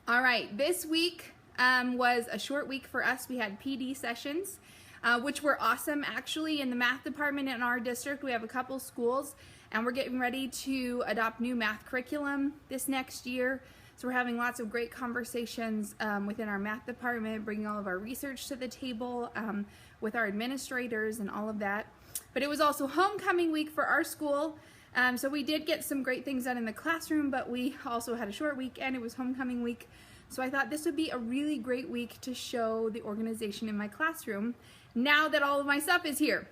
All right, this week was a short week for us. We had PD sessions, which were awesome. Actually, in the math department in our district, we have a couple schools, and we're getting ready to adopt new math curriculum this next year. So we're having lots of great conversations within our math department, bringing all of our research to the table with our administrators and all of that. But it was also homecoming week for our school. So we did get some great things done in the classroom, but we also had a short week and it was homecoming week. So I thought this would be a really great week to show the organization in my classroom now that all of my stuff is here.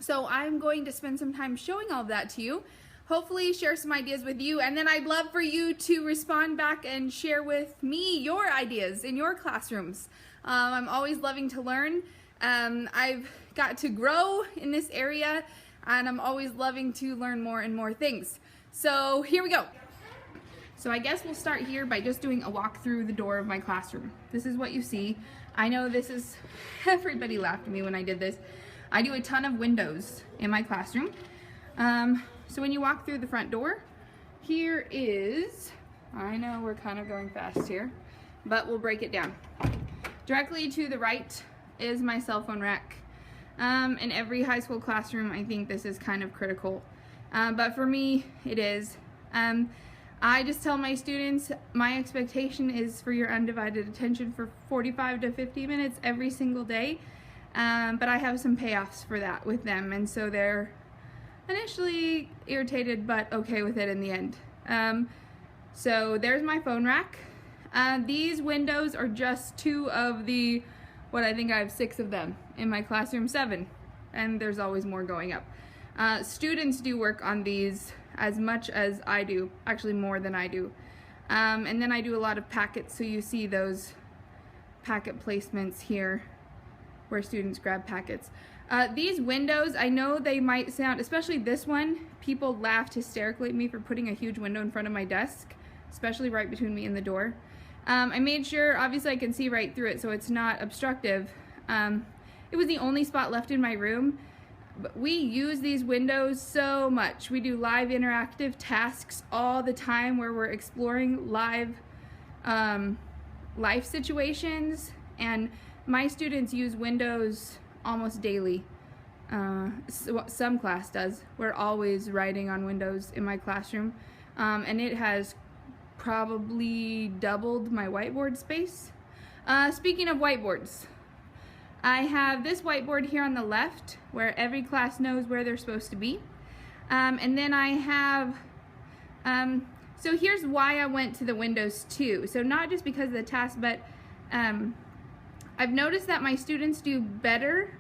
So I'm going to spend some time showing all of that to you, hopefully share some ideas with you, and then I'd love for you to respond back and share with me your ideas in your classrooms. I'm always loving to learn. I've got to grow in this area, and I'm always loving to learn more and more things. So here we go. So I guess we'll start here by just doing a walk through the door of my classroom. This is what you see. I know this is, everybody laughed at me when I did this. I do a ton of windows in my classroom. So when you walk through the front door, here is, I know we're kind of going fast here, but we'll break it down. Directly to the right is my cell phone rack. In every high school classroom, I think this is kind of critical. But for me, it is. I just tell my students my expectation is for your undivided attention for 45 to 50 minutes every single day. But I have some payoffs for that with them, and so they're initially irritated but okay with it in the end. So there's my phone rack. These windows are just two of the, what I think I have 6 of them in my classroom, 7, and there's always more going up. Students do work on these as much as I do, actually more than I do. And then I do a lot of packets, so you see those packet placements here where students grab packets. These windows, I know they might sound, especially this one, people laughed hysterically at me for putting a huge window in front of my desk, especially right between me and the door. I made sure, obviously I can see right through it so it's not obstructive. It was the only spot left in my room, but we use these windows so much. We do live interactive tasks all the time where we're exploring live life situations, and my students use windows almost daily. Some class does. We're always writing on windows in my classroom, and it has probably doubled my whiteboard space. Speaking of whiteboards, I have this whiteboard here on the left where every class knows where they're supposed to be. And then I have, so here's why I went to the windows too. So not just because of the task, but I've noticed that my students do better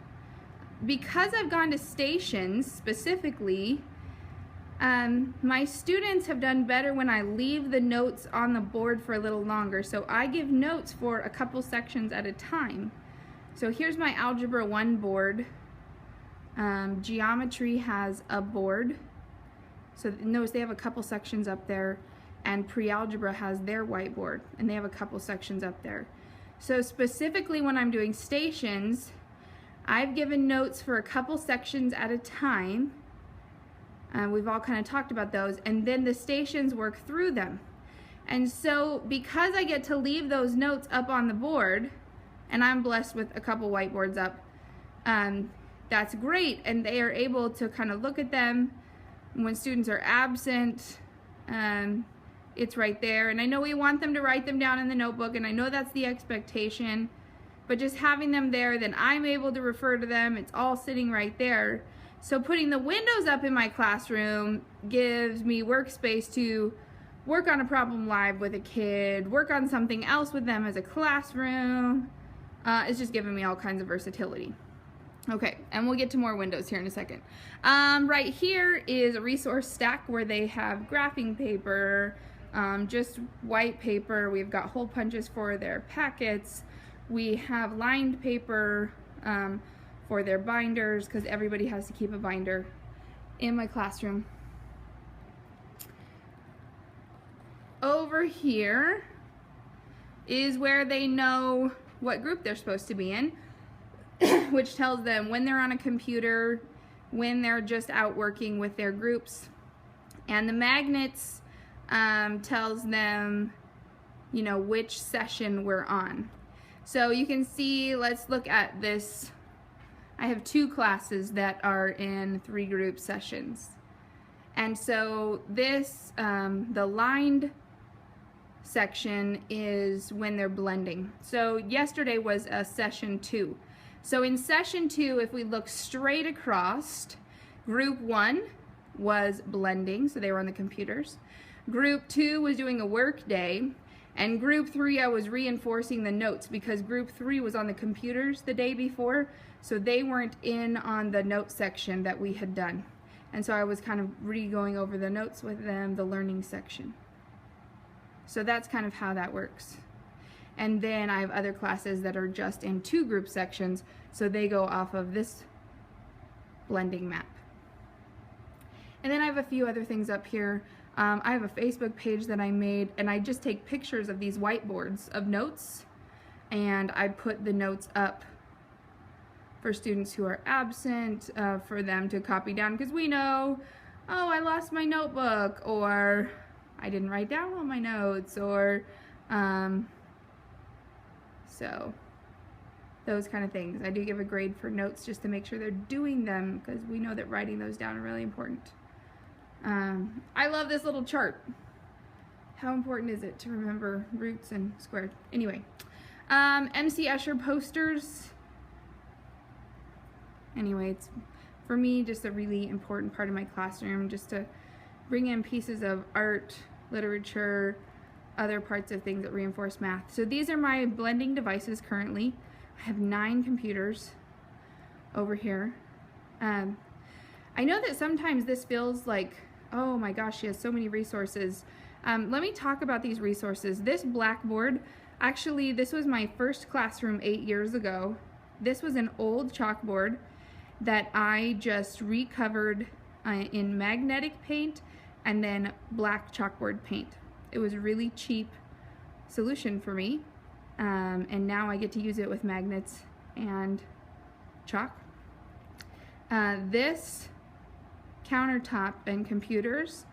because I've gone to stations specifically. My students have done better when I leave the notes on the board for a little longer. So I give notes for a couple sections at a time. So here's my Algebra 1 board. Geometry has a board. So notice they have a couple sections up there, and pre-algebra has their whiteboard, and they have a couple sections up there. So specifically when I'm doing stations, I've given notes for a couple sections at a time. We've all kind of talked about those, and then the stations work through them. And so because I get to leave those notes up on the board, and I'm blessed with a couple whiteboards up, that's great, and they are able to kind of look at them when students are absent. It's right there, and I know we want them to write them down in the notebook, and I know that's the expectation, but just having them there, then I'm able to refer to them. It's all sitting right there. So putting the windows up in my classroom gives me workspace to work on a problem live with a kid, work on something else with them as a classroom. It's just giving me all kinds of versatility. Okay, and we'll get to more windows here in a second. Right here is a resource stack where they have graphing paper, just white paper. We've got hole punches for their packets. We have lined paper for their binders, because everybody has to keep a binder in my classroom. Over here is where they know what group they're supposed to be in, which tells them when they're on a computer, when they're just out working with their groups. And the magnets tells them you know, which session we're on. So you can see, let's look at this. I have 2 classes that are in 3 group sessions. And so this, the lined section is when they're blending. So yesterday was a session 2. So in session 2, if we look straight across, group 1 was blending, so they were on the computers. Group 2 was doing a work day, and group 3 I was reinforcing the notes because group 3 was on the computers the day before, so they weren't in on the note section that we had done. And so I was kind of re-going over the notes with them, the learning section. So that's kind of how that works. And then I have other classes that are just in 2 group sections, so they go off of this blending map. And then I have a few other things up here. I have a Facebook page that I made, and I just take pictures of these whiteboards of notes, and I put the notes up for students who are absent, for them to copy down, because we know, oh, I lost my notebook, or I didn't write down all my notes, or so those kind of things. I do give a grade for notes just to make sure they're doing them, because we know that writing those down are really important. I love this little chart. How important is it to remember roots and squared? Anyway, MC Escher posters. Anyway, it's for me just a really important part of my classroom, just to bring in pieces of art, literature, other parts of things that reinforce math. So these are my blending devices currently. I have 9 computers over here. I know that sometimes this feels like, oh my gosh, she has so many resources. Let me talk about these resources. This Blackboard, actually this was my first classroom 8 years ago. This was an old chalkboard that I just recovered in magnetic paint and then black chalkboard paint. It was a really cheap solution for me, and now I get to use it with magnets and chalk. This countertop and computers,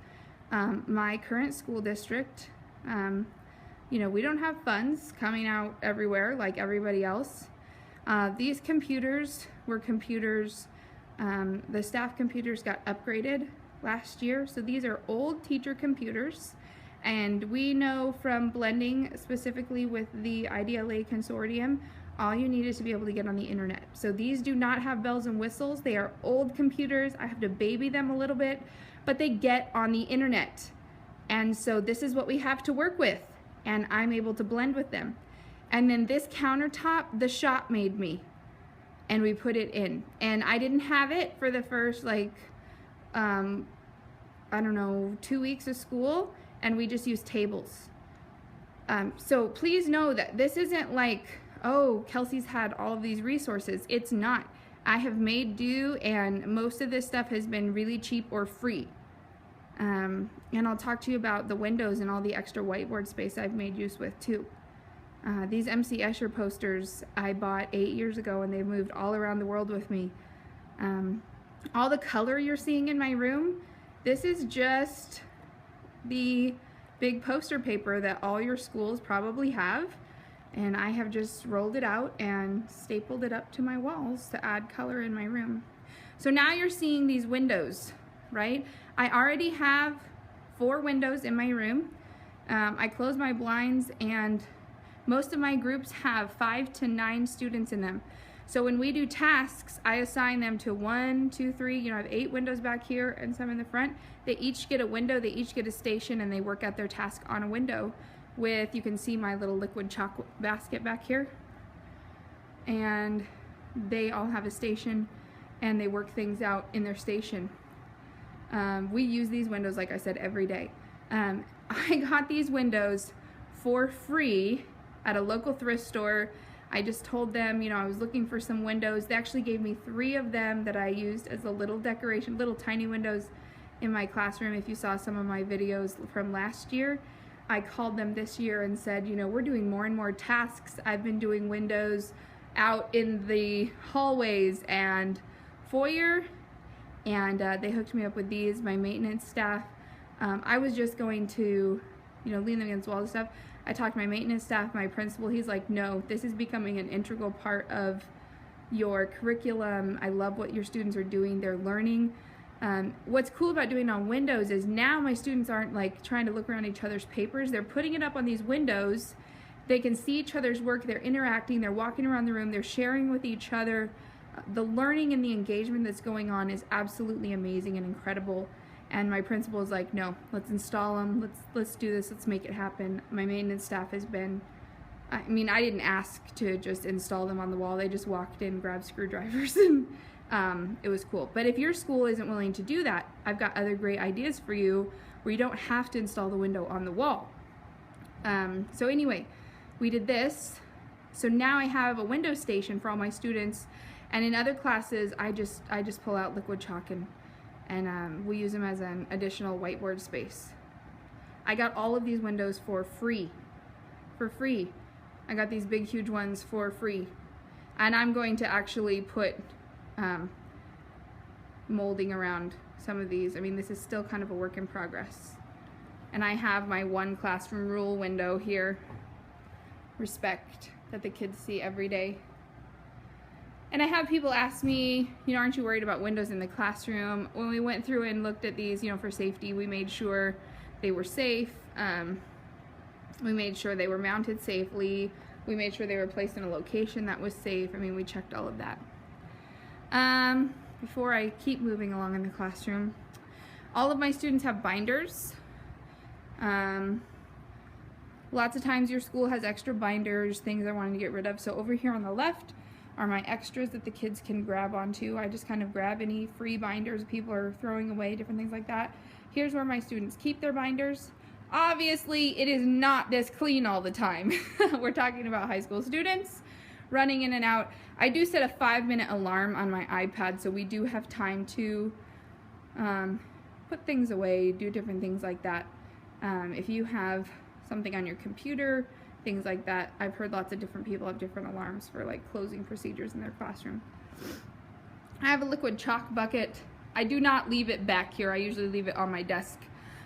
my current school district, you know, we don't have funds coming out everywhere like everybody else. These computers were computers, the staff computers got upgraded last year, so these are old teacher computers, and we know from blending specifically with the IDLA consortium, all you need is to be able to get on the internet. So these do not have bells and whistles. They are old computers. I have to baby them a little bit, but they get on the internet. And so this is what we have to work with, and I'm able to blend with them. And then this countertop, the shop made me, and we put it in. And I didn't have it for the first, like, I don't know, 2 weeks of school, and we just used tables. So please know that this isn't like, oh, Kelsey's had all of these resources. It's not. I have made do, and most of this stuff has been really cheap or free. And I'll talk to you about the windows and all the extra whiteboard space I've made use with too. These MC Escher posters I bought 8 years ago, and they've moved all around the world with me. All the color you're seeing in my room, this is just the big poster paper that all your schools probably have, and I have just rolled it out and stapled it up to my walls to add color in my room. So now you're seeing these windows, right? I already have 4 windows in my room. I close my blinds, and most of my groups have 5 to 9 students in them. So when we do tasks, I assign them to 1, 2, 3, you know, I have 8 windows back here and some in the front. They each get a window, they each get a station, and they work out their task on a window with, you can see my little liquid chalk basket back here. And they all have a station, and they work things out in their station. We use these windows, like I said, every day. I got these windows for free at a local thrift store. I just told them, you know, I was looking for some windows. They actually gave me 3 of them that I used as a little decoration, little tiny windows in my classroom. If you saw some of my videos from last year, I called them this year and said, you know, we're doing more and more tasks. I've been doing windows out in the hallways and foyer, and they hooked me up with these, my maintenance staff. I was just going to, you know, lean them against the wall and stuff. I talked to my maintenance staff, my principal, he's like, no, this is becoming an integral part of your curriculum. I love what your students are doing, they're learning. What's cool about doing it on Windows is now my students aren't like trying to look around each other's papers, they're putting it up on these windows, they can see each other's work, they're interacting, they're walking around the room, they're sharing with each other. The learning and the engagement that's going on is absolutely amazing and incredible. And my principal is like, no, let's install them, let's do this, let's make it happen. My maintenance staff has been, I mean, I didn't ask to just install them on the wall, they just walked in, grabbed screwdrivers, and it was cool. But if your school isn't willing to do that, I've got other great ideas for you where you don't have to install the window on the wall. So anyway, we did this. So now I have a window station for all my students. And in other classes, I just pull out liquid chalk and we use them as an additional whiteboard space. I got all of these windows for free. I got these big, huge ones for free. And I'm going to actually put molding around some of these. I mean, this is still kind of a work in progress. And I have my one classroom rule window here. Respect, that the kids see every day. And I have people ask me, you know, aren't you worried about windows in the classroom? When we went through and looked at these, you know, for safety, we made sure they were safe. We made sure they were mounted safely. We made sure they were placed in a location that was safe. I mean, we checked all of that. Before I keep moving along in the classroom, all of my students have binders. Lots of times your school has extra binders, things I wanted to get rid of. So over here on the left are my extras that the kids can grab onto. I just kind of grab any free binders people are throwing away, different things like that. Here's where my students keep their binders. Obviously, it is not this clean all the time. We're talking about high school students running in and out. I do set a 5-minute alarm on my iPad, so we do have time to put things away, do different things like that. If you have something on your computer, things like that. I've heard lots of different people have different alarms for like closing procedures in their classroom. I have a liquid chalk bucket. I do not leave it back here. I usually leave it on my desk.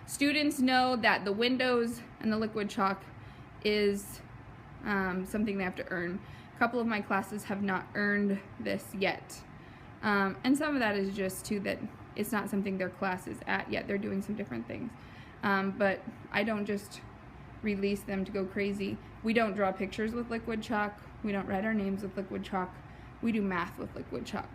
Students know that the windows and the liquid chalk is something they have to earn. A couple of my classes have not earned this yet. And some of that is just too that it's not something their class is at yet. They're doing some different things. But I don't just release them to go crazy. We don't draw pictures with liquid chalk. We don't write our names with liquid chalk. We do math with liquid chalk.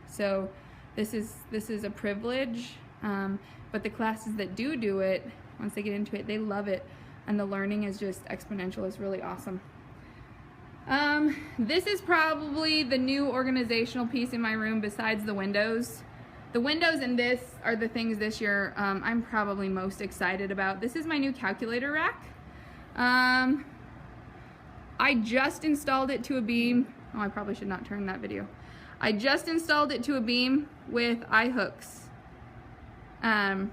So this is a privilege, but the classes that do it, once they get into it, they love it, and the learning is just exponential. It's really awesome. This is probably the new organizational piece in my room besides the windows. The windows and this are the things this year I'm probably most excited about. This is my new calculator rack. I just installed it to a beam. Oh, I probably should not turn that video. I just installed it to a beam with eye hooks. The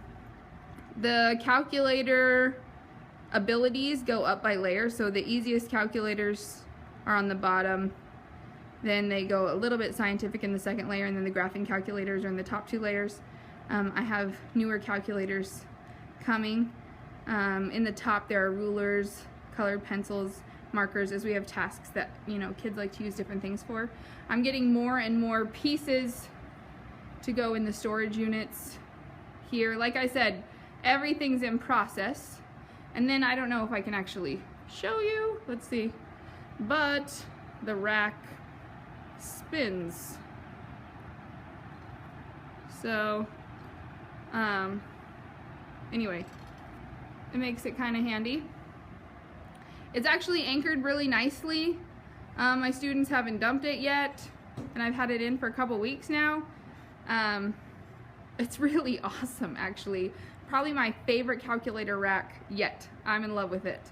calculator abilities go up by layers, so the easiest calculators are on the bottom. Then they go a little bit scientific in the second layer, and then the graphing calculators are in the top 2 layers. I have newer calculators coming. In the top there are rulers, colored pencils, markers, as we have tasks that, you know, kids like to use different things for. I'm getting more and more pieces to go in the storage units here. Like I said, everything's in process. And then I don't know if I can actually show you. Let's see. But the rack spins. So, anyway, it makes it kind of handy. It's actually anchored really nicely. My students haven't dumped it yet, and I've had it in for a couple weeks now. It's really awesome, actually. Probably my favorite calculator rack yet. I'm in love with it.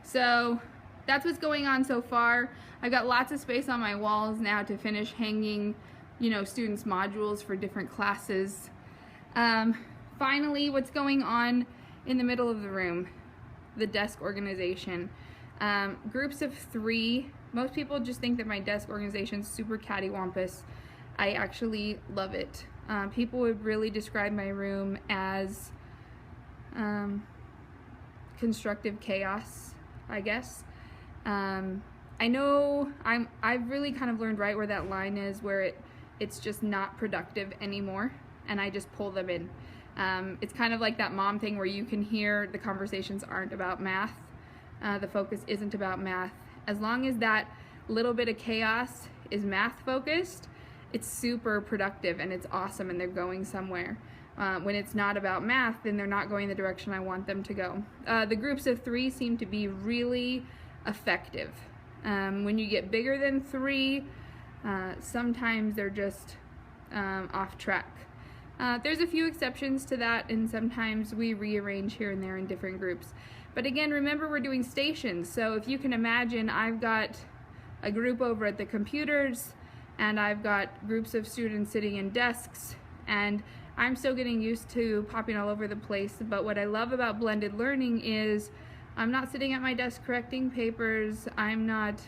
So that's what's going on so far. I've got lots of space on my walls now to finish hanging, you know, students' modules for different classes. Finally, what's going on in the middle of the room, the desk organization. Groups of 3. Most people just think that my desk organization is super cattywampus. I actually love it. People would really describe my room as constructive chaos. I guess. I know I've really kind of learned right where that line is, where it's just not productive anymore, and I just pull them in. It's kind of like that mom thing where you can hear the conversations aren't about math. The focus isn't about math. As long as that little bit of chaos is math focused, it's super productive and it's awesome and they're going somewhere. When it's not about math, then they're not going the direction I want them to go. The groups of 3 seem to be really effective. When you get bigger than 3, sometimes they're just off track. There's a few exceptions to that, and sometimes we rearrange here and there in different groups. But again, remember we're doing stations, so if you can imagine, I've got a group over at the computers, and I've got groups of students sitting in desks, and I'm still getting used to popping all over the place. But what I love about blended learning is I'm not sitting at my desk correcting papers. I'm not,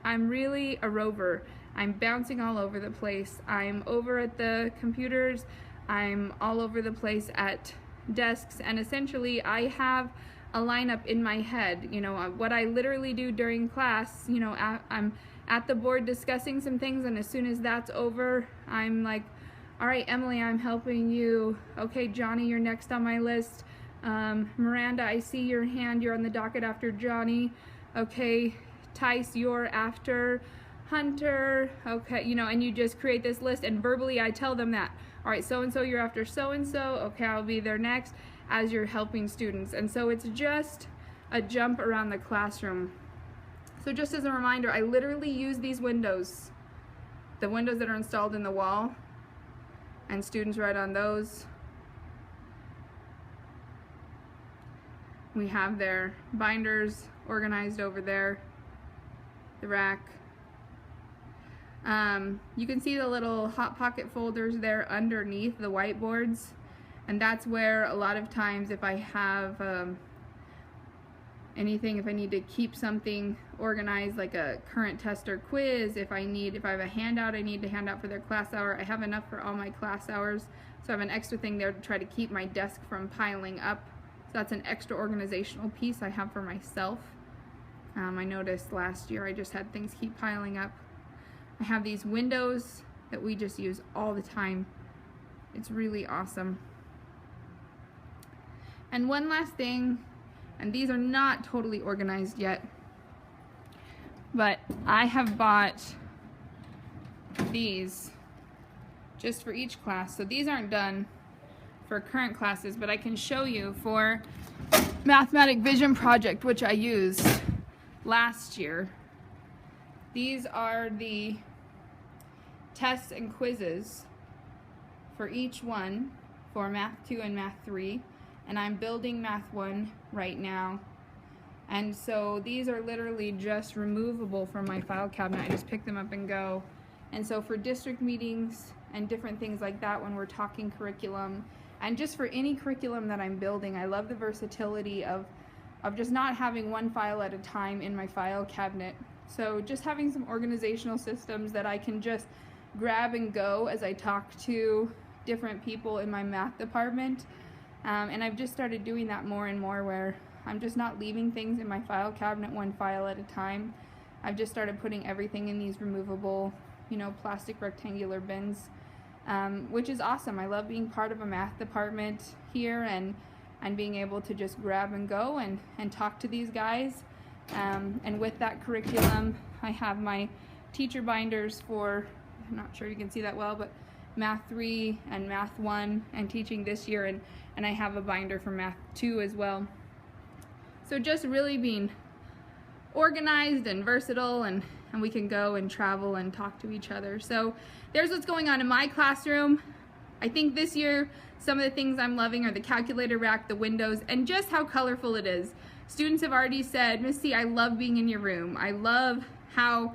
I'm really a rover. I'm bouncing all over the place. I'm over at the computers. I'm all over the place at desks, and essentially I have a lineup in my head. What I literally do during class, I'm at the board discussing some things, and as soon as that's over, I'm like, all right, Emily, I'm helping you. Okay, Johnny, you're next on my list. Miranda, I see your hand. You're on the docket after Johnny. Okay, Tice, you're after Hunter. Okay, and you just create this list, and verbally I tell them that. All right, so-and-so, you're after so-and-so. Okay, I'll be there next, as you're helping students. And so it's just a jump around the classroom. So just as a reminder, I literally use these windows, the windows that are installed in the wall, and students write on those. We have their binders organized over there, the rack. You can see the little Hot Pocket folders there underneath the whiteboards, and that's where a lot of times if I have anything, if I need to keep something organized like a current test or quiz, if I have a handout I need to hand out for their class hour, I have enough for all my class hours, so I have an extra thing there to try to keep my desk from piling up. So that's an extra organizational piece I have for myself. I noticed last year I just had things keep piling up. I have these windows that we just use all the time. It's really awesome. And one last thing, and these are not totally organized yet, but I have bought these just for each class. So these aren't done for current classes, but I can show you for Mathematic Vision Project, which I used last year. These are the tests and quizzes for each one for Math 2 and Math 3, and I'm building Math 1 right now. And so these are literally just removable from my file cabinet. I just pick them up and go. And so for district meetings and different things like that, when we're talking curriculum, and just for any curriculum that I'm building, I love the versatility of just not having one file at a time in my file cabinet. So just having some organizational systems that I can just grab and go as I talk to different people in my math department. And I've just started doing that more and more, where I'm just not leaving things in my file cabinet one file at a time. I've just started putting everything in these removable, plastic rectangular bins, which is awesome. I love being part of a math department here and being able to just grab and go and talk to these guys. And with that curriculum, I have my teacher binders for, I'm not sure you can see that well, but Math 3 and Math 1 and teaching this year, and I have a binder for Math 2 as well. So just really being organized and versatile, and we can go and travel and talk to each other. So there's what's going on in my classroom. I think this year some of the things I'm loving are the calculator rack, the windows, and just how colorful it is. Students have already said, Miss C, I love being in your room. I love how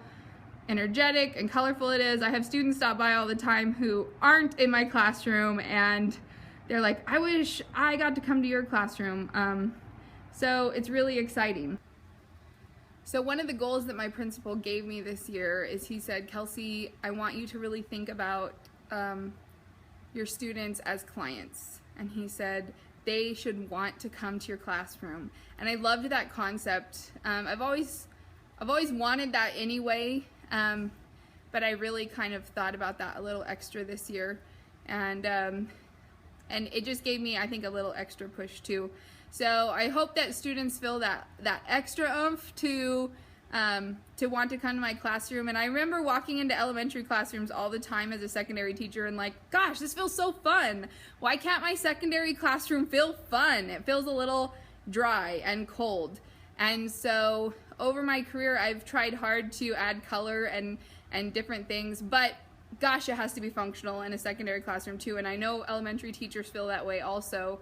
energetic and colorful it is. I have students stop by all the time who aren't in my classroom, and they're like, I wish I got to come to your classroom. So it's really exciting. So one of the goals that my principal gave me this year is, he said, Kelsey, I want you to really think about your students as clients. And he said, they should want to come to your classroom. And I loved that concept. I've always wanted that anyway, but I really kind of thought about that a little extra this year, and it just gave me, I think, a little extra push too. So I hope that students feel that extra oomph to want to come to my classroom. And I remember walking into elementary classrooms all the time as a secondary teacher and like, gosh, this feels so fun. Why can't my secondary classroom feel fun? It feels a little dry and cold. And so over my career, I've tried hard to add color and different things, but gosh, it has to be functional in a secondary classroom too. And I know elementary teachers feel that way also.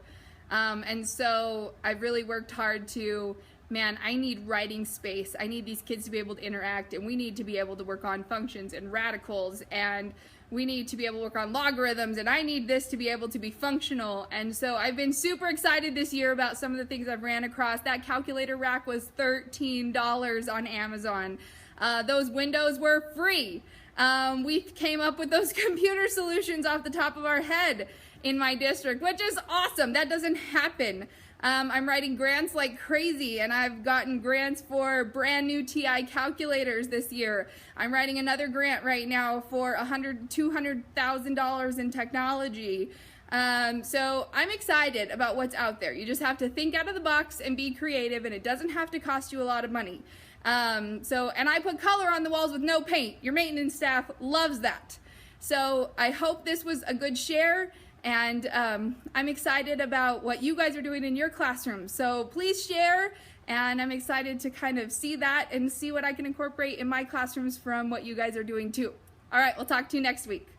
And so I've really worked hard to, man, I need writing space. I need these kids to be able to interact, and we need to be able to work on functions and radicals, and we need to be able to work on logarithms, and I need this to be able to be functional. And so I've been super excited this year about some of the things I've ran across. That calculator rack was $13 on Amazon. Those windows were free. We came up with those computer solutions off the top of our head in my district, which is awesome. That doesn't happen. I'm writing grants like crazy, and I've gotten grants for brand new TI calculators this year. I'm writing another grant right now for $200,000 in technology. So I'm excited about what's out there. You just have to think out of the box and be creative, and it doesn't have to cost you a lot of money. And I put color on the walls with no paint. Your maintenance staff loves that. So I hope this was a good share. And I'm excited about what you guys are doing in your classroom. So please share, and I'm excited to kind of see that and see what I can incorporate in my classrooms from what you guys are doing too. All right, we'll talk to you next week.